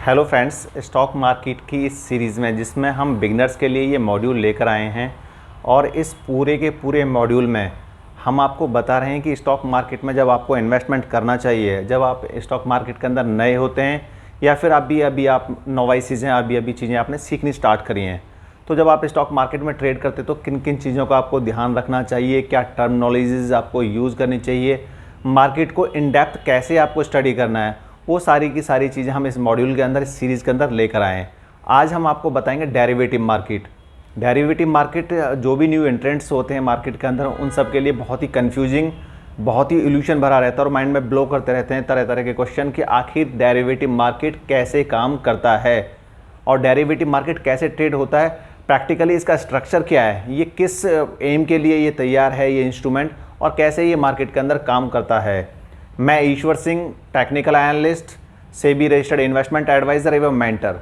Hello friends, stock market की इस series में जिसमें हम बिगनर्स के लिए ये मॉड्यूल लेकर आए हैं और इस पूरे के पूरे मॉड्यूल में हम आपको बता रहे हैं कि स्टॉक मार्केट में जब आपको इन्वेस्टमेंट करना चाहिए, जब आप स्टॉक मार्केट के अंदर नए होते हैं या फिर अभी आप नोवाइसिस हैं, अभी चीज़ें आपने सीखनी स्टार्ट करी हैं, तो जब आप स्टॉक मार्केट में ट्रेड करते तो किन किन चीज़ों का आपको ध्यान रखना चाहिए, क्या टर्मिनोलॉजीज़ आपको यूज़ करनी चाहिए, मार्केट को इन डेप्थ कैसे आपको स्टडी करना है, वो सारी की सारी चीज़ें हम इस मॉड्यूल के अंदर, इस सीरीज़ के अंदर लेकर आए हैं। आज हम आपको बताएंगे डेरिवेटिव मार्केट। डेरिवेटिव मार्केट जो भी न्यू एंट्रेंट्स होते हैं मार्केट के अंदर, उन सब के लिए बहुत ही कन्फ्यूजिंग, बहुत ही इल्यूशन भरा रहता है और माइंड में ब्लो करते रहते हैं तरह तरह के क्वेश्चन कि आखिर डेरिवेटिव मार्केट कैसे काम करता है और डेरिवेटिव मार्केट कैसे ट्रेड होता है, प्रैक्टिकली इसका स्ट्रक्चर क्या है, ये किस एम के लिए ये तैयार है ये इंस्ट्रूमेंट, और कैसे ये मार्केट के अंदर काम करता है। मैं Ishwar Singh, technical analyst, SEBI registered investment advisor एवं मेंटर।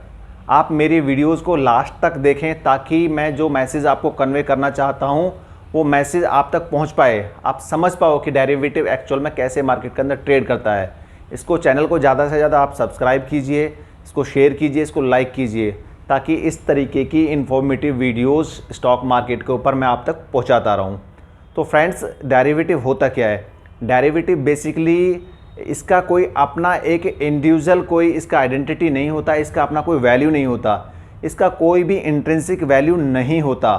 आप मेरी वीडियोस को लास्ट तक देखें ताकि मैं जो मैसेज आपको कन्वे करना चाहता हूं वो मैसेज आप तक पहुंच पाए, आप समझ पाओ कि डेरिवेटिव एक्चुअल में कैसे मार्केट के अंदर ट्रेड करता है। इसको चैनल को ज़्यादा से ज़्यादा आप सब्सक्राइब कीजिए, इसको शेयर कीजिए, इसको लाइक कीजिए, ताकि इस तरीके की इन्फॉर्मेटिव वीडियोज़ स्टॉक मार्केट के ऊपर मैं आप तक पहुँचाता रहूँ। तो फ्रेंड्स, डेरिवेटिव होता क्या है? डेरिवेटिव बेसिकली इसका कोई अपना एक इंडिविजुअल कोई इसका आइडेंटिटी नहीं होता, इसका अपना कोई वैल्यू नहीं होता, इसका कोई भी इंट्रिंसिक वैल्यू नहीं होता।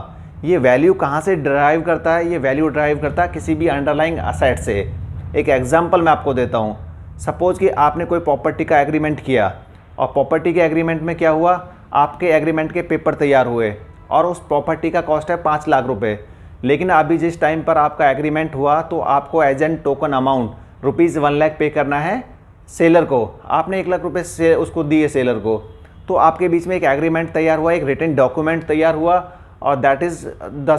ये वैल्यू कहाँ से ड्राइव करता है? ये वैल्यू ड्राइव करता है किसी भी अंडरलाइंग असेट से। एक एग्जांपल मैं आपको देता हूँ। सपोज़ कि आपने कोई प्रॉपर्टी का एग्रीमेंट किया और प्रॉपर्टी के एग्रीमेंट में क्या हुआ, आपके एग्रीमेंट के पेपर तैयार हुए और उस प्रॉपर्टी का कॉस्ट है 5 लाख रुपये। लेकिन अभी जिस टाइम पर आपका एग्रीमेंट हुआ तो आपको as an token amount ₹1 lakh pay करना है सेलर को। आपने 1 लाख रुपये से उसको दिए सेलर को, तो आपके बीच में एक एग्रीमेंट तैयार हुआ, एक रिटन डॉक्यूमेंट तैयार हुआ और that is the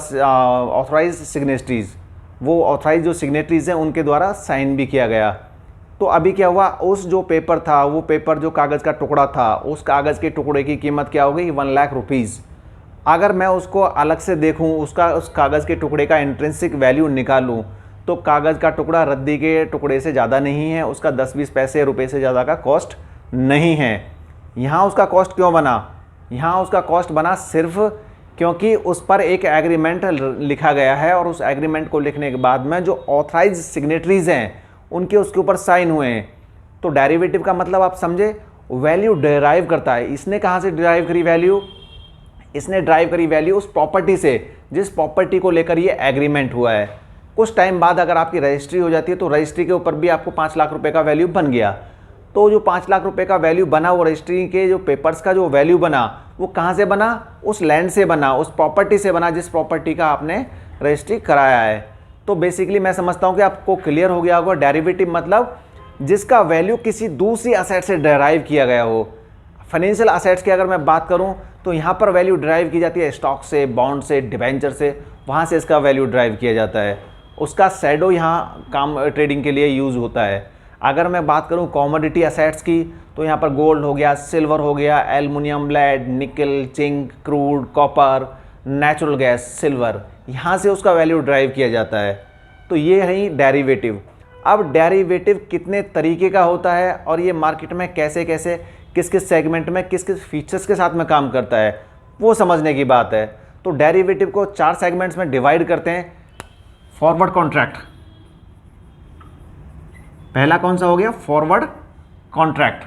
authorize signatories. वो ऑथराइज जो सिग्नेटरीज हैं उनके द्वारा साइन भी किया गया। तो अभी क्या हुआ, उस जो पेपर था, वो पेपर जो कागज़ का टुकड़ा था, उस कागज़ के टुकड़े की कीमत क्या हो गई? 1 लाख रुपीज़। अगर मैं उसको अलग से देखूं, उस कागज़ के टुकड़े का इंट्रिंसिक वैल्यू निकालूं, तो कागज़ का टुकड़ा रद्दी के टुकड़े से ज़्यादा नहीं है, उसका 10-20 पैसे रुपए से ज़्यादा का कॉस्ट नहीं है। यहाँ उसका कॉस्ट क्यों बना? यहाँ उसका कॉस्ट बना सिर्फ क्योंकि उस पर एक एग्रीमेंट लिखा गया है और उस एग्रीमेंट को लिखने के बाद में जो ऑथराइज सिग्नेटरीज हैं उनके उसके ऊपर साइन हुए हैं। तो डेरिवेटिव का मतलब आप समझे, वैल्यू डिराइव करता है। इसने कहाँ से डिराइव करी वैल्यू? इसने ड्राइव करी वैल्यू उस प्रॉपर्टी से जिस प्रॉपर्टी को लेकर ये एग्रीमेंट हुआ है। कुछ टाइम बाद अगर आपकी रजिस्ट्री हो जाती है तो रजिस्ट्री के ऊपर भी आपको 5 लाख रुपए का वैल्यू बन गया। तो जो 5 लाख रुपए का वैल्यू बना, वो रजिस्ट्री के जो पेपर्स का जो वैल्यू बना, वो कहाँ से बना? उस लैंड से बना, उस प्रॉपर्टी से बना जिस प्रॉपर्टी का आपने रजिस्ट्री कराया है। तो बेसिकली मैं समझता हूँ कि आपको क्लियर हो गया होगा, डेरिवेटिव मतलब जिसका वैल्यू किसी दूसरी असेट से डिराइव किया गया हो। फाइनेंशियल असेट्स की अगर मैं बात करूं तो यहाँ पर वैल्यू ड्राइव की जाती है स्टॉक से, बॉन्ड से, डिबेंचर से, वहाँ से इसका वैल्यू ड्राइव किया जाता है। उसका शैडो यहाँ काम ट्रेडिंग के लिए यूज़ होता है। अगर मैं बात करूँ कॉमोडिटी असेट्स की तो यहाँ पर गोल्ड हो गया, सिल्वर हो गया, एल्युमिनियम, लेड, निकल, zinc, crude, copper, natural gas, silver, यहाँ से उसका वैल्यू ड्राइव किया जाता है। तो ये है डेरिवेटिव। अब डेरिवेटिव कितने तरीके का होता है और ये मार्केट में कैसे कैसे, किस किस सेगमेंट में, किस किस फीचर्स के साथ में काम करता है, वो समझने की बात है। तो डेरिवेटिव को 4 सेगमेंट्स में डिवाइड करते हैं। फॉरवर्ड कॉन्ट्रैक्ट, पहला कौन सा हो गया? Forward contract.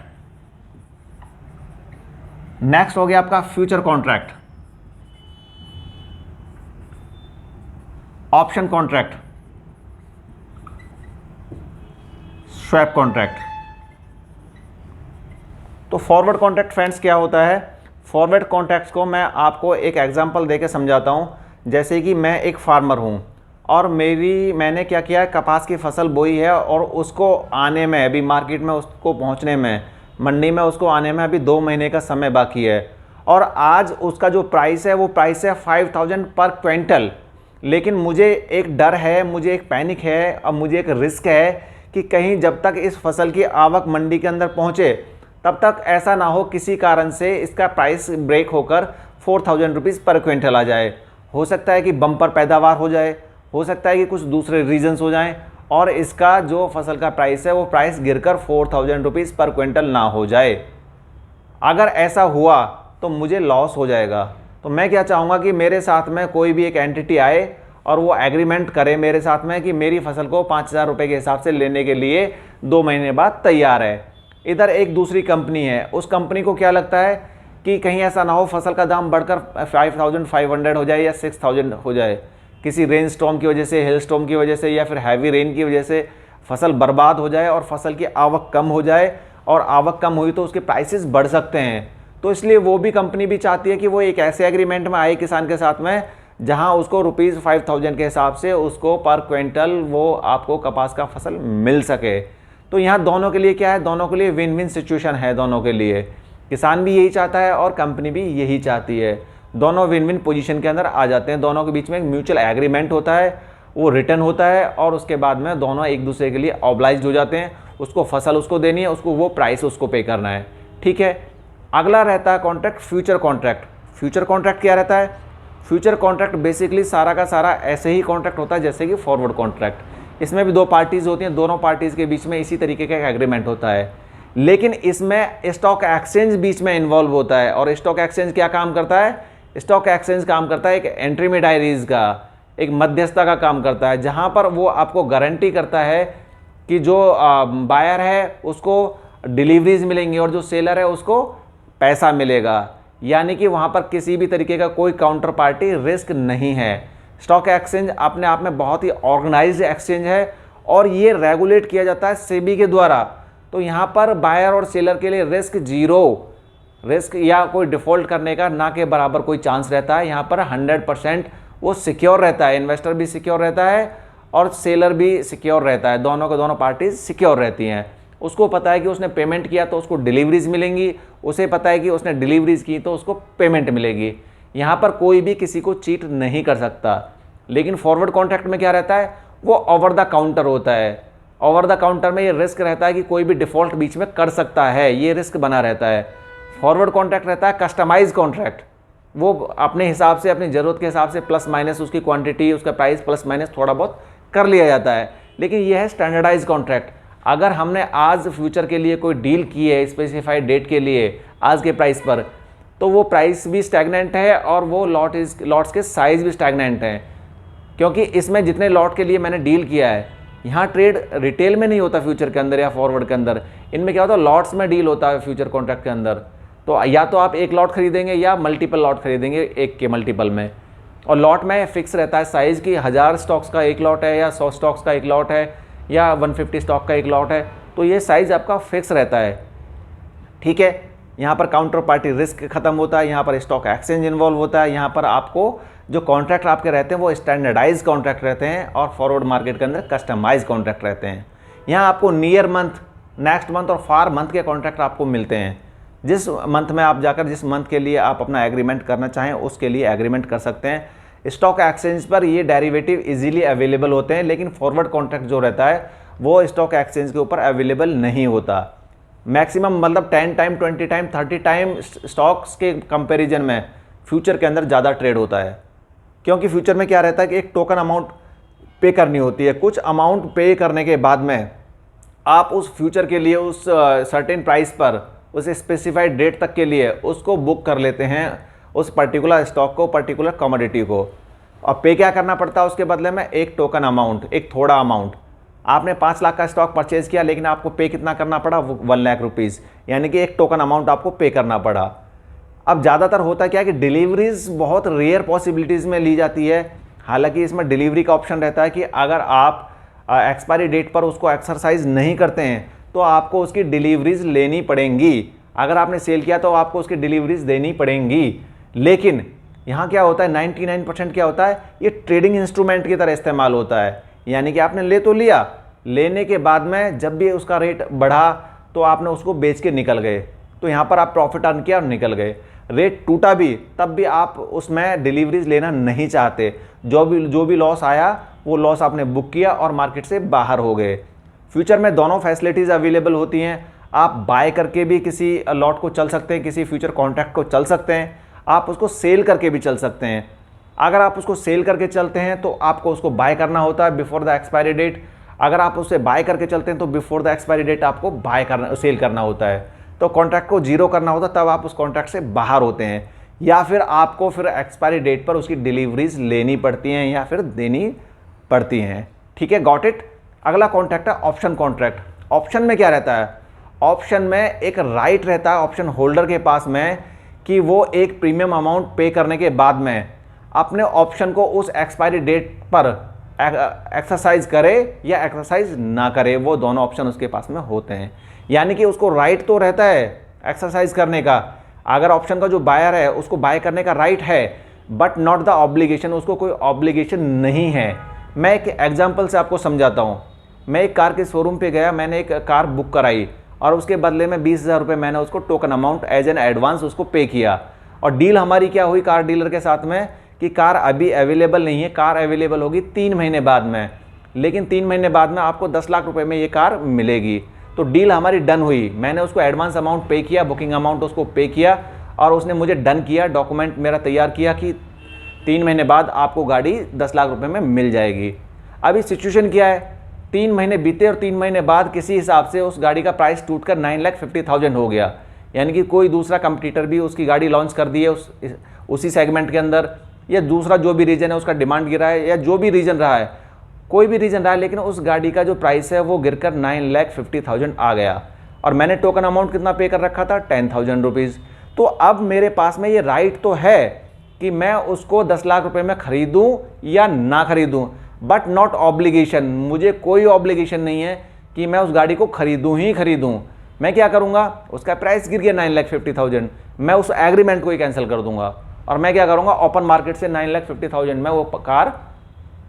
नेक्स्ट हो गया आपका future contract, option contract, swap contract. तो फॉरवर्ड कॉन्ट्रैक्ट फ्रेंड्स क्या होता है? फॉरवर्ड कॉन्ट्रैक्ट्स को मैं आपको एक एग्जांपल देके समझाता हूँ। जैसे कि मैं एक फार्मर हूँ और मैंने क्या किया है, कपास की फसल बोई है और उसको आने में, अभी मार्केट में उसको पहुँचने में, मंडी में उसको आने में अभी 2 महीने का समय बाकी है और आज उसका जो प्राइस है वो प्राइस है 5000 पर क्विंटल। लेकिन मुझे एक डर है, मुझे एक पैनिक है और मुझे एक रिस्क है कि कहीं जब तक इस फसल की आवक मंडी के अंदर पहुँचे तब तक ऐसा ना हो किसी कारण से इसका प्राइस ब्रेक होकर 4000 रुपीज़ पर क्विंटल आ जाए। हो सकता है कि बम्पर पैदावार हो जाए, हो सकता है कि कुछ दूसरे रीजंस हो जाएं और इसका जो फसल का प्राइस है वो प्राइस गिरकर 4000 रुपीज़ पर क्विंटल ना हो जाए। अगर ऐसा हुआ तो मुझे लॉस हो जाएगा। तो मैं क्या चाहूँगा कि मेरे साथ में कोई भी एक एंटिटी आए और वो एग्रीमेंट करे मेरे साथ में कि मेरी फसल को 5,000 रुपये के हिसाब से लेने के लिए 2 महीने बाद तैयार है। इधर एक दूसरी कंपनी है, उस कंपनी को क्या लगता है कि कहीं ऐसा ना हो फसल का दाम बढ़कर 5,500 हो जाए या 6,000 हो जाए, किसी रेन स्टॉर्म की वजह से, हेल स्टॉर्म की वजह से या फिर हैवी रेन की वजह से फसल बर्बाद हो जाए और फसल की आवक कम हो जाए, और आवक कम हुई तो उसके प्राइसेस बढ़ सकते हैं। तो इसलिए वो भी कंपनी भी चाहती है कि वो एक ऐसे एग्रीमेंट में आए किसान के साथ में जहां उसको ₹5,000 के हिसाब से उसको पर क्विंटल वो आपको कपास का फसल मिल सके। तो यहाँ दोनों के लिए क्या है, दोनों के लिए विन विन सिचुएशन है। दोनों के लिए किसान भी यही चाहता है और कंपनी भी यही चाहती है। दोनों विन विन पोजीशन के अंदर आ जाते हैं। दोनों के बीच में एक म्यूचुअल एग्रीमेंट होता है, वो रिटर्न होता है और उसके बाद में दोनों एक दूसरे के लिए ऑब्लाइज्ड हो जाते हैं। उसको फसल उसको देनी है, उसको वो प्राइस उसको पे करना है। ठीक है। अगला रहता है contract, future contract. Future contract क्या रहता है? फ्यूचर कॉन्ट्रैक्ट बेसिकली सारा का सारा ऐसे ही कॉन्ट्रैक्ट होता है जैसे कि फॉरवर्ड कॉन्ट्रैक्ट। इसमें भी 2 पार्टीज होती हैं, दोनों पार्टीज के बीच में इसी तरीके का एक एग्रीमेंट होता है, लेकिन इसमें स्टॉक एक्सचेंज बीच में इन्वॉल्व होता है। और स्टॉक एक्सचेंज क्या काम करता है? स्टॉक एक्सचेंज काम करता है एक इंटरमीडियरीज का, एक मध्यस्थता का काम करता है, जहां पर वो आपको गारंटी करता है कि जो बायर है उसको डिलीवरीज मिलेंगी और जो सेलर है उसको पैसा मिलेगा। यानी कि वहाँ पर किसी भी तरीके का कोई काउंटर पार्टी रिस्क नहीं है। स्टॉक एक्सचेंज अपने आप में बहुत ही ऑर्गेनाइज्ड एक्सचेंज है और ये रेगुलेट किया जाता है सेबी के द्वारा। तो यहाँ पर बायर और सेलर के लिए रिस्क जीरो, रिस्क या कोई डिफ़ॉल्ट करने का ना के बराबर कोई चांस रहता है। यहाँ पर 100% वो सिक्योर रहता है, इन्वेस्टर भी सिक्योर रहता है और सेलर भी सिक्योर रहता है। दोनों के दोनों पार्टीज सिक्योर रहती हैं। उसको पता है कि उसने पेमेंट किया तो उसको डिलीवरीज मिलेंगी, उसे पता है कि उसने डिलीवरीज की तो उसको पेमेंट मिलेगी। यहाँ पर कोई भी किसी को चीट नहीं कर सकता। लेकिन फॉरवर्ड कॉन्ट्रैक्ट में क्या रहता है? वो ओवर द काउंटर होता है। ओवर द काउंटर में ये रिस्क रहता है कि कोई भी डिफ़ॉल्ट बीच में कर सकता है, ये रिस्क बना रहता है। फॉरवर्ड कॉन्ट्रैक्ट रहता है कस्टमाइज कॉन्ट्रैक्ट, वो अपने हिसाब से, अपनी ज़रूरत के हिसाब से प्लस माइनस उसकी क्वांटिटी, उसका प्राइस प्लस माइनस थोड़ा बहुत कर लिया जाता है। लेकिन ये है स्टैंडर्डाइज कॉन्ट्रैक्ट। अगर हमने आज फ्यूचर के लिए कोई डील की है स्पेसिफाइड डेट के लिए आज के प्राइस पर, तो वो प्राइस भी स्टैग्नेंट है और वो लॉट्स के साइज़ भी स्टैग्नेंट हैं, क्योंकि इसमें जितने लॉट के लिए मैंने डील किया है, यहाँ ट्रेड रिटेल में नहीं होता फ्यूचर के अंदर या फॉरवर्ड के अंदर। इनमें क्या होता है? लॉट्स में डील होता है फ्यूचर कॉन्ट्रैक्ट के अंदर। तो या तो आप एक लॉट खरीदेंगे या मल्टीपल लॉट खरीदेंगे, एक के मल्टीपल में। और लॉट में फिक्स रहता है साइज़ की 1000 स्टॉक्स का एक लॉट है या 100 स्टॉक्स का एक लॉट है या 150 स्टॉक का एक लॉट है, तो ये साइज़ आपका फिक्स रहता है। ठीक है। यहाँ पर काउंटर पार्टी रिस्क खत्म होता है, यहाँ पर स्टॉक एक्सचेंज इन्वॉल्व होता है, यहाँ पर आपको जो कॉन्ट्रैक्ट आपके रहते हैं वो स्टैंडर्डाइज कॉन्ट्रैक्ट रहते हैं और फॉरवर्ड मार्केट के अंदर कस्टमाइज कॉन्ट्रैक्ट रहते हैं। यहाँ आपको नियर मंथ, नेक्स्ट मंथ और फार मंथ के कॉन्ट्रैक्ट आपको मिलते हैं। जिस मंथ में आप जाकर जिस मंथ के लिए आप अपना एग्रीमेंट करना चाहें उसके लिए एग्रीमेंट कर सकते हैं। स्टॉक एक्सचेंज पर ये डेरिवेटिव इजीली अवेलेबल होते हैं, लेकिन फॉरवर्ड कॉन्ट्रैक्ट जो रहता है वो स्टॉक एक्सचेंज के ऊपर अवेलेबल नहीं होता। मैक्सिमम मतलब 10 टाइम, 20 टाइम, 30 टाइम स्टॉक्स के कंपैरिजन में फ्यूचर के अंदर ज़्यादा ट्रेड होता है, क्योंकि फ्यूचर में क्या रहता है कि एक टोकन अमाउंट पे करनी होती है। कुछ अमाउंट पे करने के बाद में आप उस फ्यूचर के लिए उस सर्टेन प्राइस पर उस स्पेसिफाइड डेट तक के लिए उसको बुक कर लेते हैं, उस पर्टिकुलर स्टॉक को, पर्टिकुलर कमोडिटी को। और पे क्या करना पड़ता है उसके बदले में? एक टोकन अमाउंट, एक थोड़ा अमाउंट। आपने 5 लाख का स्टॉक परचेज किया, लेकिन आपको पे कितना करना पड़ा? 1 लाख रुपीज़, यानी कि एक टोकन अमाउंट आपको पे करना पड़ा। अब ज़्यादातर होता क्या है कि डिलीवरीज बहुत रेयर पॉसिबिलिटीज़ में ली जाती है। हालांकि इसमें डिलीवरी का ऑप्शन रहता है कि अगर आप एक्सपायरी डेट पर उसको एक्सरसाइज नहीं करते हैं तो आपको उसकी डिलीवरीज लेनी पड़ेंगी। अगर आपने सेल किया तो आपको उसकी डिलीवरीज देनी पड़ेंगी। लेकिन यहाँ क्या होता है, 99% क्या होता है, ये ट्रेडिंग इंस्ट्रूमेंट की तरह इस्तेमाल होता है। यानी कि आपने ले तो लिया, लेने के बाद में जब भी उसका रेट बढ़ा तो आपने उसको बेच के निकल गए, तो यहाँ पर आप प्रॉफिट अर्न किया और निकल गए। रेट टूटा भी तब भी आप उसमें डिलीवरीज लेना नहीं चाहते। जो भी लॉस आया वो लॉस आपने बुक किया और मार्केट से बाहर हो गए। फ्यूचर में दोनों फैसिलिटीज़ अवेलेबल होती हैं। आप बाय करके भी किसी लॉट को चल सकते हैं, किसी फ्यूचर कॉन्ट्रैक्ट को चल सकते हैं, आप उसको सेल करके भी चल सकते हैं। अगर आप उसको सेल करके चलते हैं तो आपको उसको बाय करना होता है बिफोर द एक्सपायरी डेट। अगर आप उसे बाय करके चलते हैं तो बिफोर द एक्सपायरी डेट आपको सेल करना होता है। तो कॉन्ट्रैक्ट को जीरो करना होता तब आप उस कॉन्ट्रैक्ट से बाहर होते हैं, या फिर आपको फिर एक्सपायरी डेट पर उसकी डिलीवरीज लेनी पड़ती हैं या फिर देनी पड़ती हैं। ठीक है, गॉट इट। अगला कॉन्ट्रैक्ट है ऑप्शन कॉन्ट्रैक्ट। ऑप्शन में क्या रहता है? ऑप्शन में एक राइट रहता है ऑप्शन होल्डर के पास में कि वो एक प्रीमियम अमाउंट पे करने के बाद में अपने ऑप्शन को उस एक्सपायरी डेट पर एक्सरसाइज करे या एक्सरसाइज ना करे, वो दोनों ऑप्शन उसके पास में होते हैं। यानी कि उसको राइट तो रहता है एक्सरसाइज करने का, अगर ऑप्शन का जो बायर है उसको बाय करने का राइट है, बट नॉट द ऑब्लिगेशन, उसको कोई ऑब्लिगेशन नहीं है। मैं एक एग्जांपल से आपको समझाता हूँ। मैं एक कार के शोरूम पे गया, मैंने एक कार बुक कराई और उसके बदले में 20,000 रुपये मैंने उसको token amount as an advance उसको पे किया। और डील हमारी क्या हुई कार डीलर के साथ में कि कार अभी अवेलेबल नहीं है, कार अवेलेबल होगी 3 महीने बाद में, लेकिन 3 महीने बाद में आपको 10 लाख रुपए में ये कार मिलेगी। तो डील हमारी डन हुई, मैंने उसको एडवांस अमाउंट पे किया, बुकिंग अमाउंट उसको पे किया और उसने मुझे डन किया, डॉक्यूमेंट मेरा तैयार किया कि 3 महीने बाद आपको गाड़ी 10 लाख रुपए में मिल जाएगी। अभी सिचुएशन क्या है, 3 महीने बीते और 3 महीने बाद किसी हिसाब से उस गाड़ी का प्राइस टूटकर 9,50,000 हो गया। यानी कि कोई दूसरा कंपटीटर भी उसकी गाड़ी लॉन्च कर दी है उसी सेगमेंट के अंदर, या दूसरा जो भी रीजन है उसका डिमांड गिरा है, या जो भी रीजन रहा है, कोई भी रीजन रहा है, लेकिन उस गाड़ी का जो प्राइस है वो गिरकर 9,50,000 आ गया और मैंने टोकन अमाउंट कितना पे कर रखा था, 10,000 रुपीज़। तो अब मेरे पास में ये राइट तो है कि मैं उसको 10 लाख रुपए में खरीदूं या ना खरीदूं, बट नॉट ऑब्लिगेशन। मुझे कोई ऑब्लिगेशन नहीं है कि मैं उस गाड़ी को खरीदूं ही खरीदूं। मैं क्या करूंगा, उसका प्राइस गिर गया 9,50,000, मैं उस एग्रीमेंट को ही कैंसिल कर दूंगा और मैं क्या करूंगा, ओपन मार्केट से 9,50,000 में वो कार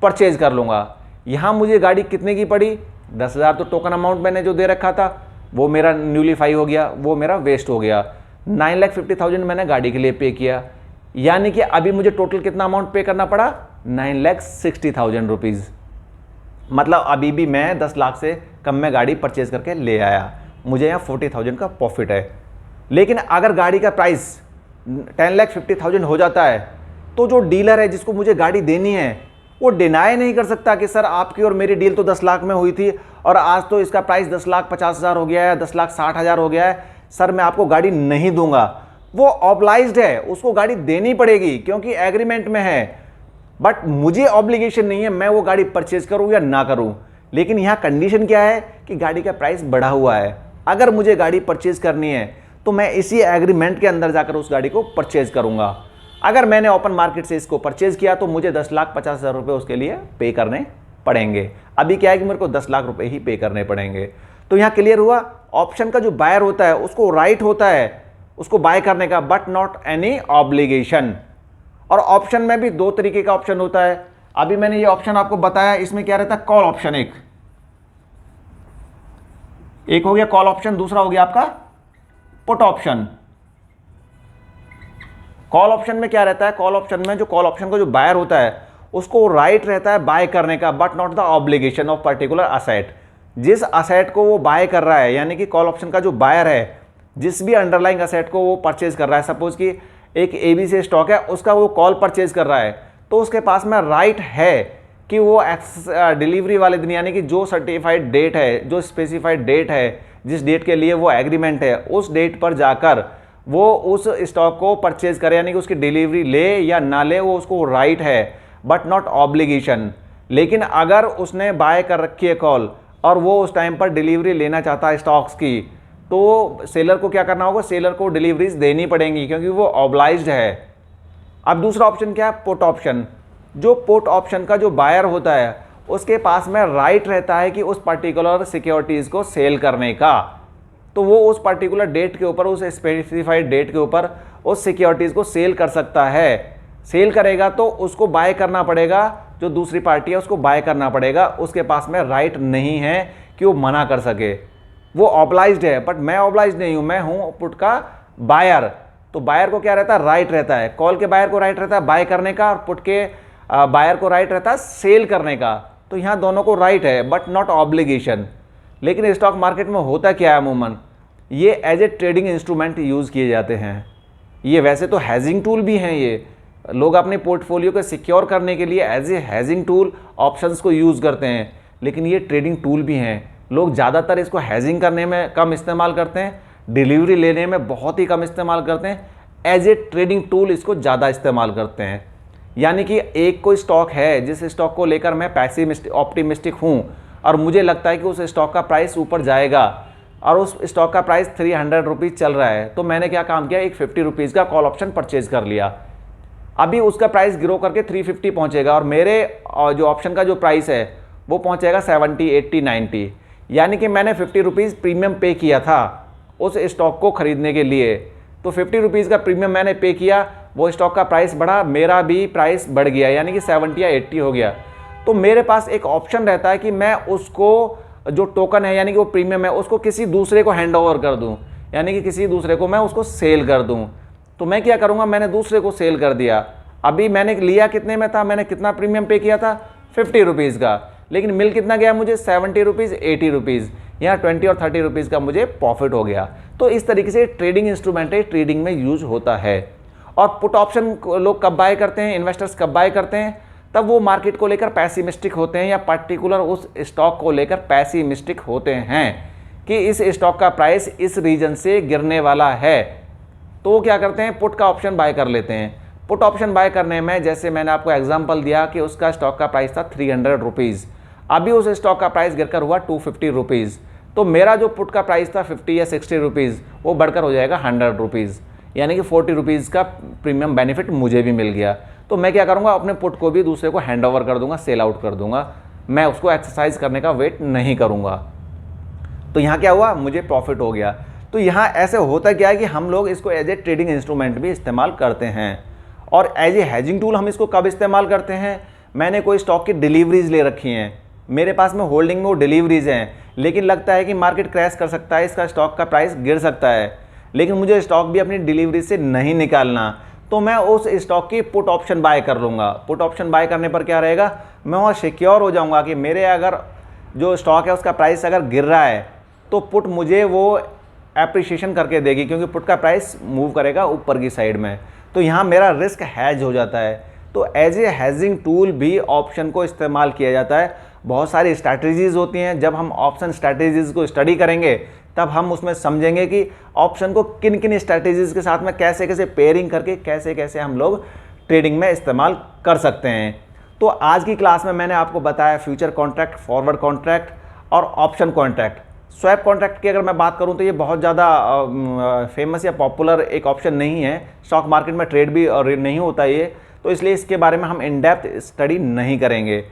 परचेज कर लूंगा। यहाँ मुझे गाड़ी कितने की पड़ी, 10,000 तो टोकन अमाउंट मैंने जो दे रखा था वो मेरा न्यूलीफाई हो गया, वो मेरा वेस्ट हो गया। 9,50,000 मैंने गाड़ी के लिए पे किया, यानी कि अभी मुझे टोटल कितना अमाउंट पे करना पड़ा, 9,60,000 रुपीज़। मतलब अभी भी मैं 10 लाख से कम में गाड़ी परचेज करके ले आया, मुझे यहाँ 40,000 का प्रॉफिट है। लेकिन अगर गाड़ी का प्राइस 10,50,000 हो जाता है तो जो डीलर है जिसको मुझे गाड़ी देनी है वो डिनाई नहीं कर सकता कि सर आपकी और मेरी डील तो 10 लाख में हुई थी और आज तो इसका प्राइस 10,50,000 हो गया है, 10,60,000 हो गया है, सर मैं आपको गाड़ी नहीं दूंगा। वो ऑब्लाइज्ड है, उसको गाड़ी देनी पड़ेगी क्योंकि एग्रीमेंट में है, बट मुझे ऑब्लिगेशन नहीं है मैं वो गाड़ी परचेज करूं या ना करूं। लेकिन यहाँ कंडीशन क्या है कि गाड़ी का प्राइस बढ़ा हुआ है, अगर मुझे गाड़ी परचेज करनी है तो मैं इसी एग्रीमेंट के अंदर जाकर उस गाड़ी को परचेज करूंगा। अगर मैंने ओपन मार्केट से इसको परचेज किया तो मुझे 10,50,000 रुपये उसके लिए पे करने पड़ेंगे। अभी क्या है कि मेरे को 10 लाख रुपए ही पे करने पड़ेंगे। तो यहाँ क्लियर हुआ, ऑप्शन का जो बायर होता है उसको राइट होता है उसको बाय करने का, बट नॉट एनी ऑब्लिगेशन। और ऑप्शन में भी 2 तरीके का ऑप्शन होता है। अभी मैंने ये ऑप्शन आपको बताया, इसमें क्या रहता है, कॉल ऑप्शन। एक हो गया कॉल ऑप्शन, दूसरा हो गया आपका पुट ऑप्शन। कॉल ऑप्शन में क्या रहता है, कॉल ऑप्शन में जो कॉल ऑप्शन का जो बायर होता है उसको राइट रहता है बाय करने का, but not the obligation of particular asset. जिस असेट को वो बाय कर रहा है, यानी कि कॉल ऑप्शन का जो बायर है जिस भी अंडरलाइंग असेट को वो परचेज कर रहा है, सपोज कि एक ABC स्टॉक है उसका वो कॉल परचेज कर रहा है, तो उसके पास में राइट है कि वो डिलीवरी वाले दिन, यानी कि जो सर्टिफाइड डेट है, जो स्पेसिफाइड डेट है, जिस डेट के लिए वो एग्रीमेंट है, उस डेट पर जाकर वो उस स्टॉक को परचेज करे, यानी कि उसकी डिलीवरी ले या ना ले, वो उसको राइट है, बट नॉट ऑब्लिगेशन। लेकिन अगर उसने बाय कर रखी है कॉल और वो उस टाइम पर डिलीवरी लेना चाहता है स्टॉक्स की, तो सेलर को क्या करना होगा, सेलर को डिलीवरीज देनी पड़ेंगी क्योंकि वो ऑब्लाइज्ड है। अब दूसरा ऑप्शन क्या है, पुट ऑप्शन। जो पुट ऑप्शन का जो बायर होता है उसके पास में राइट रहता है कि उस पर्टिकुलर सिक्योरिटीज़ को सेल करने का, तो वो उस पर्टिकुलर डेट के ऊपर, उस स्पेसिफाइड डेट के ऊपर उस सिक्योरिटीज़ को सेल कर सकता है। सेल करेगा तो उसको बाय करना पड़ेगा, जो दूसरी पार्टी है उसको बाय करना पड़ेगा, उसके पास में राइट नहीं है कि वो मना कर सके। वो ऑब्लाइज्ड है, बट मैं ऑब्लाइज्ड नहीं हूँ, मैं हूँ पुट का बायर। तो बायर को क्या रहता है, राइट रहता है। कॉल के बायर को राइट रहता है बाय करने का और पुट के बायर को राइट रहता है सेल करने का। तो यहाँ दोनों को राइट है, बट नॉट ऑब्लिगेशन। लेकिन स्टॉक मार्केट में होता क्या है, अमूमन ये as a trading instrument use किए जाते हैं। ये वैसे तो हैजिंग टूल भी हैं, ये लोग अपने पोर्टफोलियो को सिक्योर करने के लिए as a hedging tool options को यूज़ करते हैं, लेकिन ये ट्रेडिंग टूल भी हैं। लोग ज़्यादातर इसको हैजिंग करने में कम इस्तेमाल करते हैं, डिलीवरी लेने में बहुत ही कम इस्तेमाल करते हैं, एज ए ट्रेडिंग टूल इसको ज़्यादा इस्तेमाल करते हैं। यानी कि एक कोई स्टॉक है जिस स्टॉक को लेकर मैं पैसिमिस्टिक ऑप्टिमिस्टिक हूँ और मुझे लगता है कि उस स्टॉक का प्राइस ऊपर जाएगा और उस स्टॉक का प्राइस 300 रुपीज़ चल रहा है, तो मैंने क्या काम किया, एक 50 रुपीज़ का कॉल ऑप्शन परचेज कर लिया। अभी उसका प्राइस ग्रो करके 350 पहुंचेगा और मेरे जो ऑप्शन का जो प्राइस है वो पहुंचेगा 70, 80, 90। यानी कि मैंने 50 रुपीज़ प्रीमियम पे किया था उस स्टॉक को खरीदने के लिए, तो 50 रुपीज़ का प्रीमियम मैंने पे किया, वो स्टॉक का प्राइस बढ़ा, मेरा भी प्राइस बढ़ गया, यानी कि 70 या 80 हो गया। तो मेरे पास एक ऑप्शन रहता है कि मैं उसको जो टोकन है यानी कि वो प्रीमियम है उसको किसी दूसरे को हैंड ओवर कर दूं, यानी कि किसी दूसरे को मैं उसको सेल कर दूं। तो मैं क्या करूंगा, मैंने दूसरे को सेल कर दिया। अभी मैंने लिया कितने में था, मैंने कितना प्रीमियम पे किया था, 50 रुपीज़ का, लेकिन मिल कितना गया मुझे, 70 रुपीज़, 80 रुपीज़, यहाँ 20 और 30 रुपीज़ का मुझे प्रॉफिट हो गया। तो इस तरीके से ट्रेडिंग इंस्ट्रूमेंट है, ट्रेडिंग में यूज होता है। और पुट ऑप्शन लोग कब बाय करते हैं, इन्वेस्टर्स कब बाय करते हैं, तब वो मार्केट को लेकर पैसिमिस्टिक होते हैं या पर्टिकुलर उस स्टॉक को लेकर पैसिमिस्टिक होते हैं कि इस स्टॉक का प्राइस इस रीजन से गिरने वाला है, तो वो क्या करते हैं, पुट का ऑप्शन बाय कर लेते हैं। पुट ऑप्शन बाय करने में जैसे मैंने आपको एग्जांपल दिया कि उसका स्टॉक का प्राइस था 300 रुपीज़, अभी उस स्टॉक का प्राइस गिरकर हुआ 250 रुपीज़, तो मेरा जो पुट का प्राइस था 50 या 60 रुपीज़ वो बढ़कर हो जाएगा 100 रुपीज़, यानी कि 40 रुपीज़ का प्रीमियम बेनिफिट मुझे भी मिल गया। तो मैं क्या करूँगा, अपने पुट को भी दूसरे को हैंड ओवर कर दूंगा, सेल आउट कर दूंगा, मैं उसको एक्सरसाइज करने का वेट नहीं करूँगा। तो यहाँ क्या हुआ, मुझे प्रॉफिट हो गया। तो यहाँ ऐसे होता क्या है कि हम लोग इसको एज ए ट्रेडिंग इंस्ट्रूमेंट भी इस्तेमाल करते हैं और एज ए हैजिंग टूल हम इसको कब इस्तेमाल करते हैं, मैंने कोई स्टॉक की डिलीवरीज ले रखी हैं, मेरे पास में होल्डिंग में वो डिलीवरीज हैं, लेकिन लगता है कि मार्केट क्रैश कर सकता है, इसका स्टॉक का प्राइस गिर सकता है, लेकिन मुझे स्टॉक भी अपनी डिलीवरी से नहीं निकालना, तो मैं उस स्टॉक की पुट ऑप्शन बाय कर लूँगा। पुट ऑप्शन बाय करने पर क्या रहेगा, मैं वहाँ सिक्योर हो जाऊँगा कि मेरे अगर जो स्टॉक है उसका प्राइस अगर गिर रहा है तो पुट मुझे वो एप्रिसिएशन करके देगी, क्योंकि पुट का प्राइस मूव करेगा ऊपर की साइड में, तो यहाँ मेरा रिस्क हैज हो जाता है। तो एज ए हैजिंग टूल भी ऑप्शन को इस्तेमाल किया जाता है। बहुत सारी स्ट्रैटेजीज़ होती हैं, जब हम ऑप्शन स्ट्रैटेजीज़ को स्टडी करेंगे तब हम उसमें समझेंगे कि ऑप्शन को किन किन स्ट्रैटेजीज़ के साथ में कैसे कैसे पेयरिंग करके कैसे कैसे हम लोग ट्रेडिंग में इस्तेमाल कर सकते हैं। तो आज की क्लास में मैंने आपको बताया फ्यूचर कॉन्ट्रैक्ट, फॉरवर्ड कॉन्ट्रैक्ट और ऑप्शन कॉन्ट्रैक्ट। स्वैप कॉन्ट्रैक्ट की अगर मैं बात करूं तो ये बहुत ज़्यादा फेमस या पॉपुलर एक ऑप्शन नहीं है, स्टॉक मार्केट में ट्रेड भी नहीं होता ये, तो इसलिए इसके बारे में हम इन डेप्थ स्टडी नहीं करेंगे।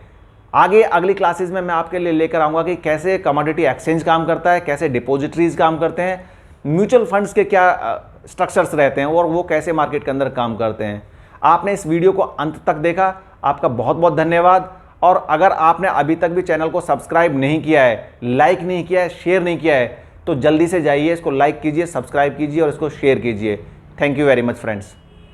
आगे अगली क्लासेस में मैं आपके लिए लेकर आऊँगा कि कैसे कमोडिटी एक्सचेंज काम करता है, कैसे डिपॉजिटरीज काम करते हैं, म्यूचुअल फंड्स के क्या स्ट्रक्चर्स रहते हैं और वो कैसे मार्केट के अंदर काम करते हैं। आपने इस वीडियो को अंत तक देखा, आपका बहुत बहुत धन्यवाद। और अगर आपने अभी तक भी चैनल को सब्सक्राइब नहीं किया है, लाइक नहीं किया है, शेयर नहीं किया है, तो जल्दी से जाइए, इसको लाइक कीजिए, सब्सक्राइब कीजिए और इसको शेयर कीजिए। Thank you very much friends.